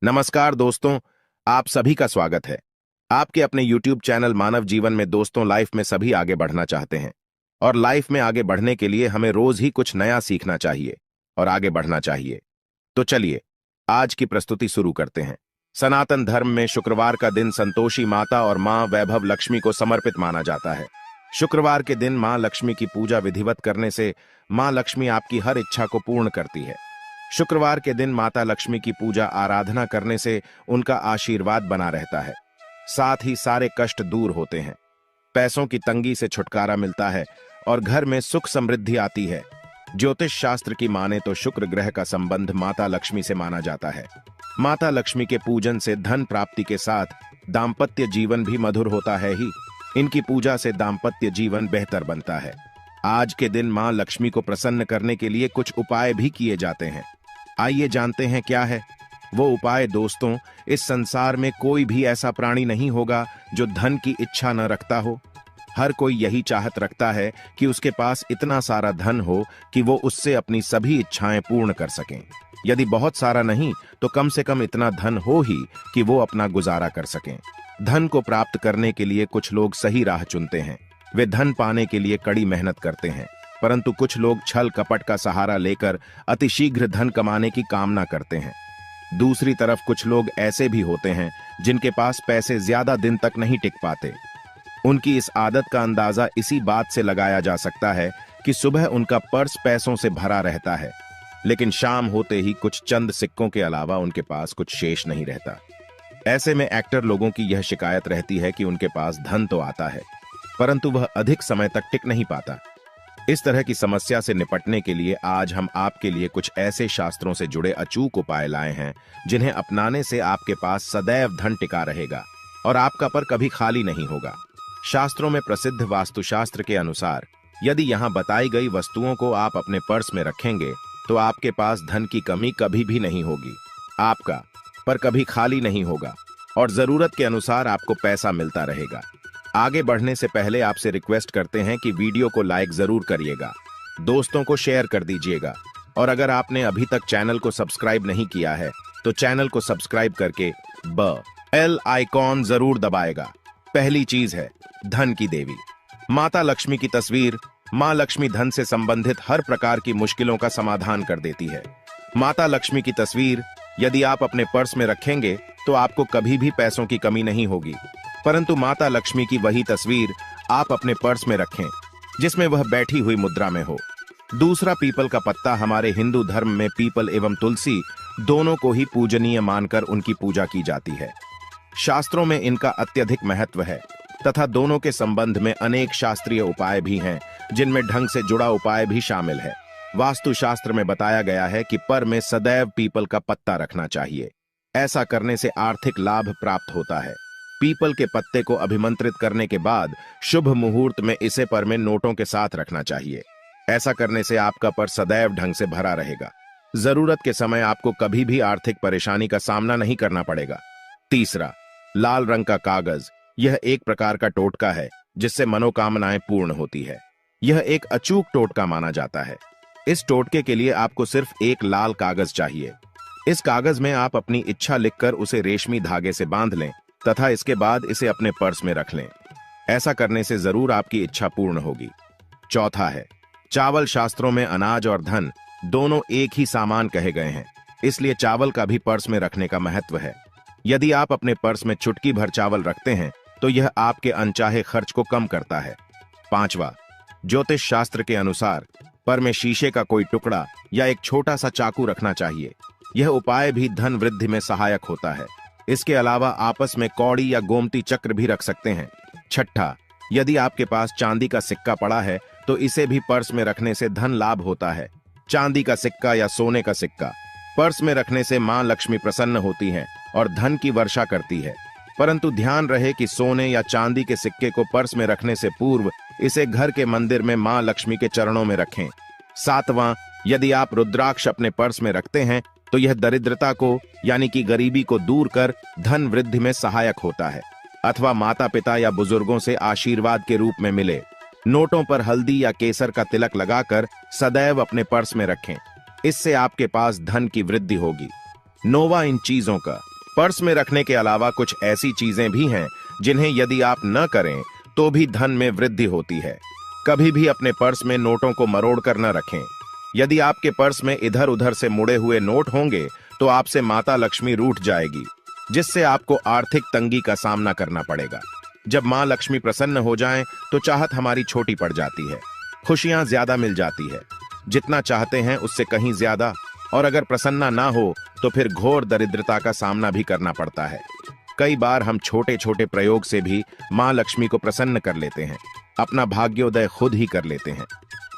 नमस्कार दोस्तों, आप सभी का स्वागत है। आपके अपने YouTube चैनल मानव जीवन में दोस्तों, लाइफ में सभी आगे बढ़ना चाहते हैं और लाइफ में आगे बढ़ने के लिए हमें रोज ही कुछ नया सीखना चाहिए और आगे बढ़ना चाहिए। तो चलिए आज की प्रस्तुति शुरू करते हैं। सनातन धर्म में शुक्रवार का दिन संतोषी माता और मां वैभव लक्ष्मी को समर्पित माना जाता है। शुक्रवार के दिन मां लक्ष्मी की पूजा विधिवत करने से मां लक्ष्मी आपकी हर इच्छा को पूर्ण करती है। शुक्रवार के दिन माता लक्ष्मी की पूजा आराधना करने से उनका आशीर्वाद बना रहता है। साथ ही सारे कष्ट दूर होते हैं, पैसों की तंगी से छुटकारा मिलता है और घर में सुख समृद्धि आती है। ज्योतिष शास्त्र की माने तो शुक्र ग्रह का संबंध माता लक्ष्मी से माना जाता है। माता लक्ष्मी के पूजन से धन प्राप्ति के साथ दाम्पत्य जीवन भी मधुर होता है ही। इनकी पूजा से दाम्पत्य जीवन बेहतर बनता है। आज के दिन मां लक्ष्मी को प्रसन्न करने के लिए कुछ उपाय भी किए जाते हैं। आइए जानते हैं क्या है वो उपाय। दोस्तों, इस संसार में कोई भी ऐसा प्राणी नहीं होगा जो धन की इच्छा न रखता हो। हर कोई यही चाहत रखता है कि उसके पास इतना सारा धन हो कि वो उससे अपनी सभी इच्छाएं पूर्ण कर सकें। यदि बहुत सारा नहीं तो कम से कम इतना धन हो ही कि वो अपना गुजारा कर सकें। धन को प्राप्त करने के लिए कुछ लोग सही राह चुनते हैं। वे धन पाने के लिए कड़ी मेहनत करते हैं, परंतु कुछ लोग छल कपट का सहारा लेकर अतिशीघ्र धन कमाने की कामना करते हैं। दूसरी तरफ कुछ लोग ऐसे भी होते हैं जिनके पास पैसे ज्यादा दिन तक नहीं टिक पाते। उनकी इस आदत का अंदाजा इसी बात से लगाया जा सकता है कि सुबह उनका पर्स पैसों से भरा रहता है, लेकिन शाम होते ही कुछ चंद सिक्कों के अलावा उनके पास कुछ शेष नहीं रहता। ऐसे में एक्टर लोगों की यह शिकायत रहती है कि उनके पास धन तो आता है, परंतु वह अधिक समय तक टिक नहीं पाता। इस तरह की समस्या से निपटने के लिए आज हम आपके लिए कुछ ऐसे शास्त्रों से जुड़े अचूक उपाय लाए हैं जिन्हें अपनाने से आपके पास सदैव धन टिका रहेगा और आपका पर कभी खाली नहीं होगा। शास्त्रों में प्रसिद्ध वास्तुशास्त्र के अनुसार यदि यहाँ बताई गई वस्तुओं को आप अपने पर्स में रखेंगे तो आपके पास धन की कमी कभी भी नहीं होगी। आपका पर कभी खाली नहीं होगा और जरूरत के अनुसार आपको पैसा मिलता रहेगा। आगे बढ़ने से पहले आपसे रिक्वेस्ट करते हैं कि वीडियो को लाइक जरूर करिएगा, दोस्तों को शेयर कर दीजिएगा और अगर आपने अभी तक चैनल को सब्सक्राइब नहीं किया है तो चैनल को सब्सक्राइब करके बेल आइकॉन जरूर दबाएगा। पहली चीज है धन की देवी माता लक्ष्मी की तस्वीर। मां लक्ष्मी धन से संबंधित हर प्रकार की मुश्किलों का समाधान कर देती है। माता लक्ष्मी की तस्वीर यदि आप अपने पर्स में रखेंगे तो आपको कभी भी पैसों की कमी नहीं होगी, परंतु माता लक्ष्मी की वही तस्वीर आप अपने पर्स में रखें जिसमें वह बैठी हुई मुद्रा में हो। दूसरा, पीपल का पत्ता। हमारे हिंदू धर्म में पीपल एवं तुलसी दोनों को ही पूजनीय मानकर उनकी पूजा की जाती है। शास्त्रों में इनका अत्यधिक महत्व है तथा दोनों के संबंध में अनेक शास्त्रीय उपाय भी हैं जिनमें ढंग से जुड़ा उपाय भी शामिल है। वास्तुशास्त्र में बताया गया है कि पर में सदैव पीपल का पत्ता रखना चाहिए। ऐसा करने से आर्थिक लाभ प्राप्त होता है। पीपल के पत्ते को अभिमंत्रित करने के बाद शुभ मुहूर्त में इसे पर में नोटों के साथ रखना चाहिए। ऐसा करने से आपका पर सदैव ढंग से भरा रहेगा। जरूरत के समय आपको कभी भी आर्थिक परेशानी का सामना नहीं करना पड़ेगा। तीसरा, लाल रंग का कागज। यह एक प्रकार का टोटका है जिससे मनोकामनाएं पूर्ण होती है। यह एक अचूक टोटका माना जाता है। इस टोटके के लिए आपको सिर्फ एक लाल कागज चाहिए। इस कागज में आप अपनी इच्छा लिखकर उसे रेशमी धागे से बांध लें तथा इसके बाद इसे अपने पर्स में रख लें। ऐसा करने से जरूर आपकी इच्छा पूर्ण होगी। चौथा है चावल। शास्त्रों में अनाज और धन दोनों एक ही सामान कहे गए हैं, इसलिए चावल का भी पर्स में रखने का महत्व है। यदि आप अपने पर्स में चुटकी भर चावल रखते हैं तो यह आपके अनचाहे खर्च को कम करता है। पांचवा, ज्योतिष शास्त्र के अनुसार पर में शीशे का कोई टुकड़ा या एक छोटा सा चाकू रखना चाहिए। यह उपाय भी धन वृद्धि में सहायक होता है। इसके अलावा आपस में कौड़ी या गोमती चक्र भी रख सकते हैं। छठा, यदि आपके पास चांदी का सिक्का पड़ा है तो इसे भी पर्स में रखने से धन लाभ होता है। चांदी का सिक्का या सोने का सिक्का पर्स में रखने से मां लक्ष्मी प्रसन्न होती हैं और धन की वर्षा करती है, परंतु ध्यान रहे कि सोने या चांदी के सिक्के को पर्स में रखने से पूर्व इसे घर के मंदिर में मां लक्ष्मी के चरणों में रखें। सातवां, यदि आप रुद्राक्ष अपने पर्स में रखते हैं तो यह दरिद्रता को यानी कि गरीबी को दूर कर धन वृद्धि में सहायक होता है अथवा माता पिता या बुजुर्गों से आशीर्वाद के रूप में मिले। नोटों पर हल्दी या केसर का तिलक लगाकर सदैव अपने पर्स में रखें। इससे आपके पास धन की वृद्धि होगी। नोवा इन चीजों का पर्स में रखने के अलावा कुछ ऐसी चीजें भी हैं जिन्हें यदि आप न करें तो भी धन में वृद्धि होती है। कभी भी अपने पर्स में नोटों को मरोड़ कर न रखें। यदि आपके पर्स में इधर उधर से मुड़े हुए नोट होंगे तो आपसे माता लक्ष्मी रूठ जाएगी, जिससे आपको आर्थिक तंगी का सामना करना पड़ेगा। जब मां लक्ष्मी प्रसन्न हो जाएं तो चाहत हमारी छोटी पड़ जाती है, खुशियां ज्यादा मिल जाती है, जितना चाहते हैं उससे कहीं ज्यादा। और अगर प्रसन्ना ना हो तो फिर घोर दरिद्रता का सामना भी करना पड़ता है। कई बार हम छोटे छोटे प्रयोग से भी मां लक्ष्मी को प्रसन्न कर लेते हैं, अपना भाग्योदय खुद ही कर लेते हैं।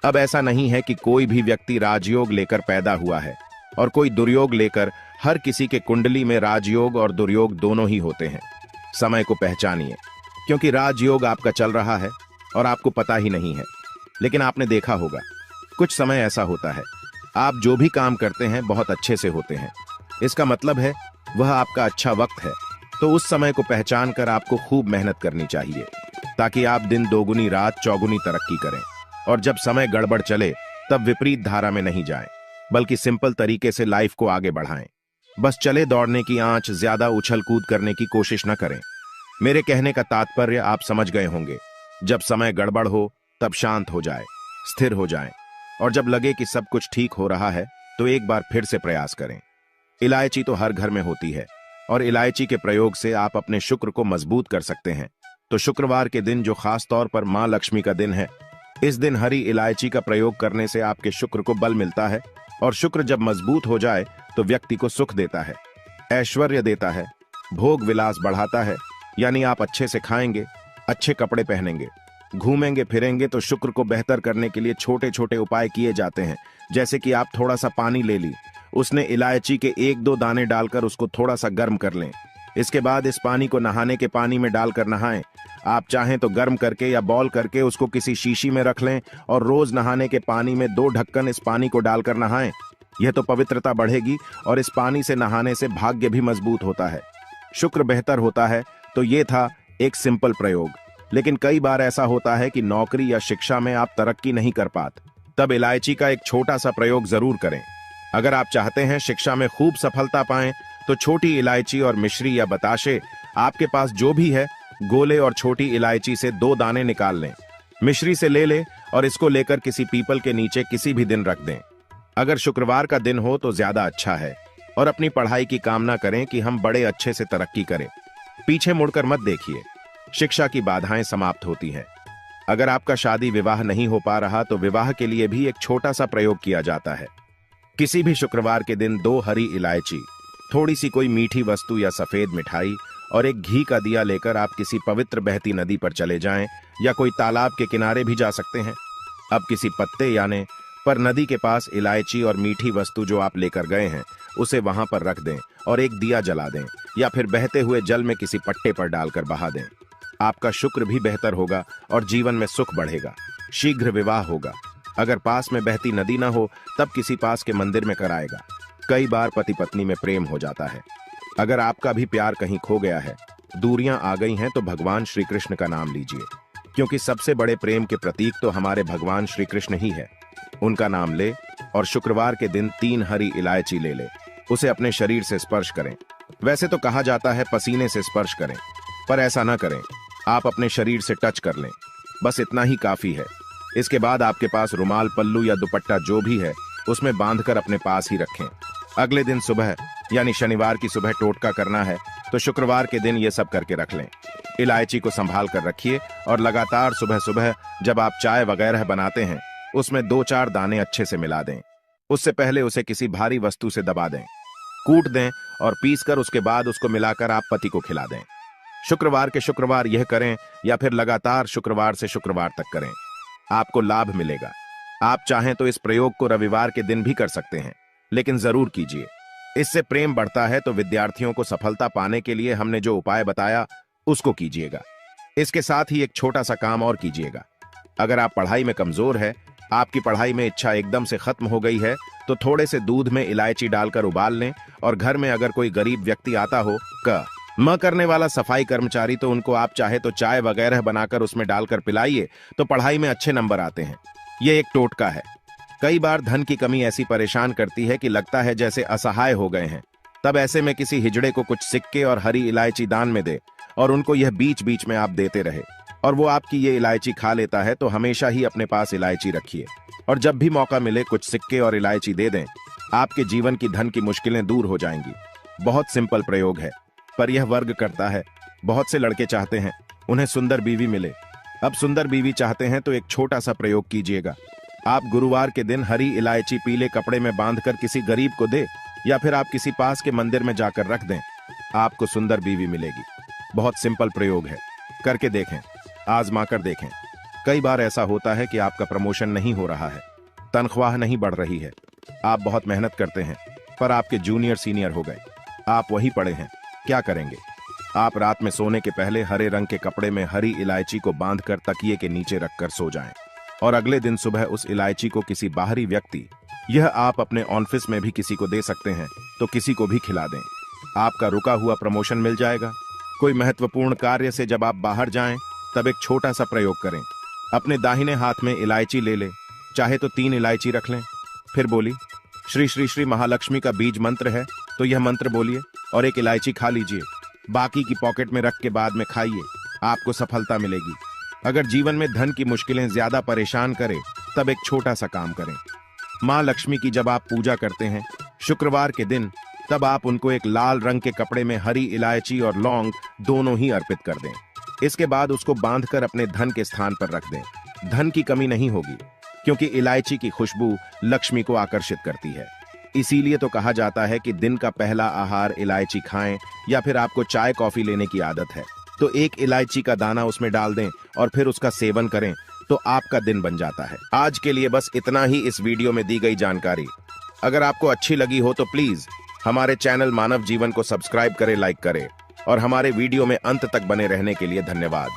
अब ऐसा नहीं है कि कोई भी व्यक्ति राजयोग लेकर पैदा हुआ है और कोई दुर्योग लेकर। हर किसी के कुंडली में राजयोग और दुर्योग दोनों ही होते हैं। समय को पहचानिए, क्योंकि राजयोग आपका चल रहा है और आपको पता ही नहीं है। लेकिन आपने देखा होगा कुछ समय ऐसा होता है, आप जो भी काम करते हैं बहुत अच्छे से होते हैं। इसका मतलब है वह आपका अच्छा वक्त है। तो उस समय को पहचान कर आपको खूब मेहनत करनी चाहिए, ताकि आप दिन दोगुनी रात चौगुनी तरक्की करें। और जब समय गड़बड़ चले तब विपरीत धारा में नहीं जाएं, बल्कि सिंपल तरीके से लाइफ को आगे बढ़ाएं। बस चले दौड़ने की आंच, ज्यादा उछल कूद करने की कोशिश न करें। मेरे कहने का तात्पर्य आप समझ गए होंगे। जब समय गड़बड़ हो तब शांत हो जाए, स्थिर हो जाएं, और जब लगे कि सब कुछ ठीक हो रहा है तो एक बार फिर से प्रयास करें। इलायची तो हर घर में होती है और इलायची के प्रयोग से आप अपने शुक्र को मजबूत कर सकते हैं। तो शुक्रवार के दिन, जो खास तौर पर मां लक्ष्मी का दिन है, इस दिन हरी इलायची का प्रयोग करने से आपके शुक्र को बल मिलता है। और शुक्र जब मजबूत हो जाए तो व्यक्ति को सुख देता है, ऐश्वर्य देता है, भोग विलास बढ़ाता है। यानी आप अच्छे से खाएंगे, अच्छे कपड़े पहनेंगे, घूमेंगे फिरेंगे। तो शुक्र को बेहतर करने के लिए छोटे छोटे उपाय किए जाते हैं। जैसे कि आप थोड़ा सा पानी ले ली, उसने इलायची के 1-2 दाने डालकर उसको थोड़ा सा गर्म कर लें। इसके बाद इस पानी को नहाने के पानी में डालकर नहाएं। आप चाहें तो गर्म करके या बॉल करके उसको किसी शीशी में रख लें और रोज नहाने के पानी में 2 ढक्कन इस पानी को डालकर नहाएं। यह तो पवित्रता बढ़ेगी और इस पानी से नहाने से भाग्य भी मजबूत होता है, शुक्र बेहतर होता है। तो ये था एक सिंपल प्रयोग। लेकिन कई बार ऐसा होता है कि नौकरी या शिक्षा में आप तरक्की नहीं कर पाते, तब इलायची का एक छोटा सा प्रयोग जरूर करें। अगर आप चाहते हैं शिक्षा में खूब सफलता पाएं तो छोटी इलायची और मिश्री या बताशे, आपके पास जो भी है, गोले और छोटी इलायची से 2 दाने निकाल लें, मिश्री से ले लें और इसको लेकर किसी पीपल के नीचे किसी भी दिन रख दें। अगर शुक्रवार का दिन हो तो ज्यादा अच्छा है। और अपनी पढ़ाई की कामना करें कि हम बड़े अच्छे से तरक्की करें। पीछे मुड़कर मत देखिए, शिक्षा की बाधाएं समाप्त होती हैं। अगर आपका शादी विवाह नहीं हो पा रहा तो विवाह के लिए भी एक छोटा सा प्रयोग किया जाता है। किसी भी शुक्रवार के दिन 2 हरी इलायची, थोड़ी सी कोई मीठी वस्तु या सफेद मिठाई और एक घी का दिया लेकर आप किसी पवित्र बहती नदी पर चले जाएं या कोई तालाब के किनारे भी जा सकते हैं। अब किसी पत्ते यानी पर नदी के पास इलायची और मीठी वस्तु जो आप लेकर गए हैं उसे वहां पर रख दें और एक दिया जला दें, या फिर बहते हुए जल में किसी पट्टे पर डालकर बहा दें। आपका शुक्र भी बेहतर होगा और जीवन में सुख बढ़ेगा। शीघ्र विवाह होगा। अगर पास में बहती नदी ना हो तब किसी पास के मंदिर में कराएगा। कई बार पति पत्नी में प्रेम हो जाता है। अगर आपका भी प्यार कहीं खो गया है, दूरियां आ गई हैं, तो भगवान श्री कृष्ण का नाम लीजिए, क्योंकि सबसे बड़े प्रेम के प्रतीक तो हमारे भगवान श्री कृष्ण ही है। उनका नाम ले और शुक्रवार के दिन 3 हरी इलायची ले ले, उसे अपने शरीर से स्पर्श करें। वैसे तो कहा जाता है पसीने से स्पर्श करें, पर ऐसा ना करें, आप अपने शरीर से टच कर लें, बस इतना ही काफी है। इसके बाद आपके पास रुमाल, पल्लू या दुपट्टा जो भी है उसमें बांधकर अपने पास ही रखें। अगले दिन सुबह यानी शनिवार की सुबह टोटका करना है, तो शुक्रवार के दिन ये सब करके रख लें। इलायची को संभाल कर रखिए और लगातार सुबह सुबह जब आप चाय वगैरह बनाते हैं उसमें 2-4 दाने अच्छे से मिला दें। उससे पहले उसे किसी भारी वस्तु से दबा दें, कूट दें और पीसकर उसके बाद उसको मिलाकर आप पति को खिला दें। शुक्रवार के शुक्रवार यह करें या फिर लगातार शुक्रवार से शुक्रवार तक करें, आपको लाभ मिलेगा। आप चाहें तो इस प्रयोग को रविवार के दिन भी कर सकते हैं, लेकिन जरूर कीजिए। इससे प्रेम बढ़ता है। तो विद्यार्थियों को सफलता पाने के लिए हमने जो उपाय बताया उसको कीजिएगा। इसके साथ ही एक छोटा सा काम और कीजिएगा। अगर आप पढ़ाई में कमजोर है, आपकी पढ़ाई में इच्छा एकदम से खत्म हो गई है, तो थोड़े से दूध में इलायची डालकर उबाल लें और घर में अगर कोई गरीब व्यक्ति आता हो, म करने वाला सफाई कर्मचारी, तो उनको आप चाहे तो चाय वगैरह बनाकर उसमें डालकर पिलाइए, तो पढ़ाई में अच्छे नंबर आते हैं। ये एक टोटका है। कई बार धन की कमी ऐसी परेशान करती है कि लगता है जैसे असहाय हो गए हैं। तब ऐसे में किसी हिजड़े को कुछ सिक्के और हरी इलायची दान में दे और उनको यह बीच बीच में आप देते रहे और वो आपकी ये इलायची खा लेता है, तो हमेशा ही अपने पास इलायची रखिए और जब भी मौका मिले कुछ सिक्के और इलायची दे दें। आपके जीवन की धन की मुश्किलें दूर हो जाएंगी। बहुत सिंपल प्रयोग है, पर यह वर्ग करता है। बहुत से लड़के चाहते हैं उन्हें सुंदर बीवी मिले। अब सुंदर बीवी चाहते हैं तो एक छोटा सा प्रयोग कीजिएगा। आप गुरुवार के दिन हरी इलायची पीले कपड़े में बांधकर किसी गरीब को दे या फिर आप किसी पास के मंदिर में जाकर रख दें। आपको सुंदर बीवी मिलेगी। बहुत सिंपल प्रयोग है, करके देखें, आजमा कर देखें। कई बार ऐसा होता है कि आपका प्रमोशन नहीं हो रहा है, तनख्वाह नहीं बढ़ रही है, आप बहुत मेहनत करते हैं पर आपके जूनियर सीनियर हो गए, आप वही पड़े हैं। क्या करेंगे? आप रात में सोने के पहले हरे रंग के कपड़े में हरी इलायची को बांधकर तकिए के नीचे रखकर सो जाएं और अगले दिन सुबह उस इलायची को किसी बाहरी व्यक्ति, यह आप अपने ऑफिस में भी किसी को दे सकते हैं, तो किसी को भी खिला दें। आपका रुका हुआ प्रमोशन मिल जाएगा। कोई महत्वपूर्ण कार्य से जब आप बाहर जाएं तब एक छोटा सा प्रयोग करें। अपने दाहिने हाथ में इलायची ले लें, चाहे तो 3 इलायची रख लें। फिर बोली श्री श्री श्री महालक्ष्मी का बीज मंत्र है, तो यह मंत्र बोलिए और एक इलायची खा लीजिए। बाकी की पॉकेट में रख के बाद में खाइए, आपको सफलता मिलेगी। अगर जीवन में धन की मुश्किलें ज्यादा परेशान करें तब एक छोटा सा काम करें। माँ लक्ष्मी की जब आप पूजा करते हैं शुक्रवार के दिन, तब आप उनको एक लाल रंग के कपड़े में हरी इलायची और लौंग दोनों ही अर्पित कर दें। इसके बाद उसको बांधकर अपने धन के स्थान पर रख दें। धन की कमी नहीं होगी, क्योंकि इलायची की खुशबू लक्ष्मी को आकर्षित करती है। इसीलिए तो कहा जाता है कि दिन का पहला आहार इलायची खाएं, या फिर आपको चाय कॉफी लेने की आदत है तो एक इलायची का दाना उसमें डाल दें और फिर उसका सेवन करें, तो आपका दिन बन जाता है। आज के लिए बस इतना ही इस वीडियो में दी गई जानकारी। अगर आपको अच्छी लगी हो तो प्लीज हमारे चैनल मानव जीवन को सब्सक्राइब करें, लाइक करें और हमारे वीडियो में अंत तक बने रहने के लिए धन्यवाद।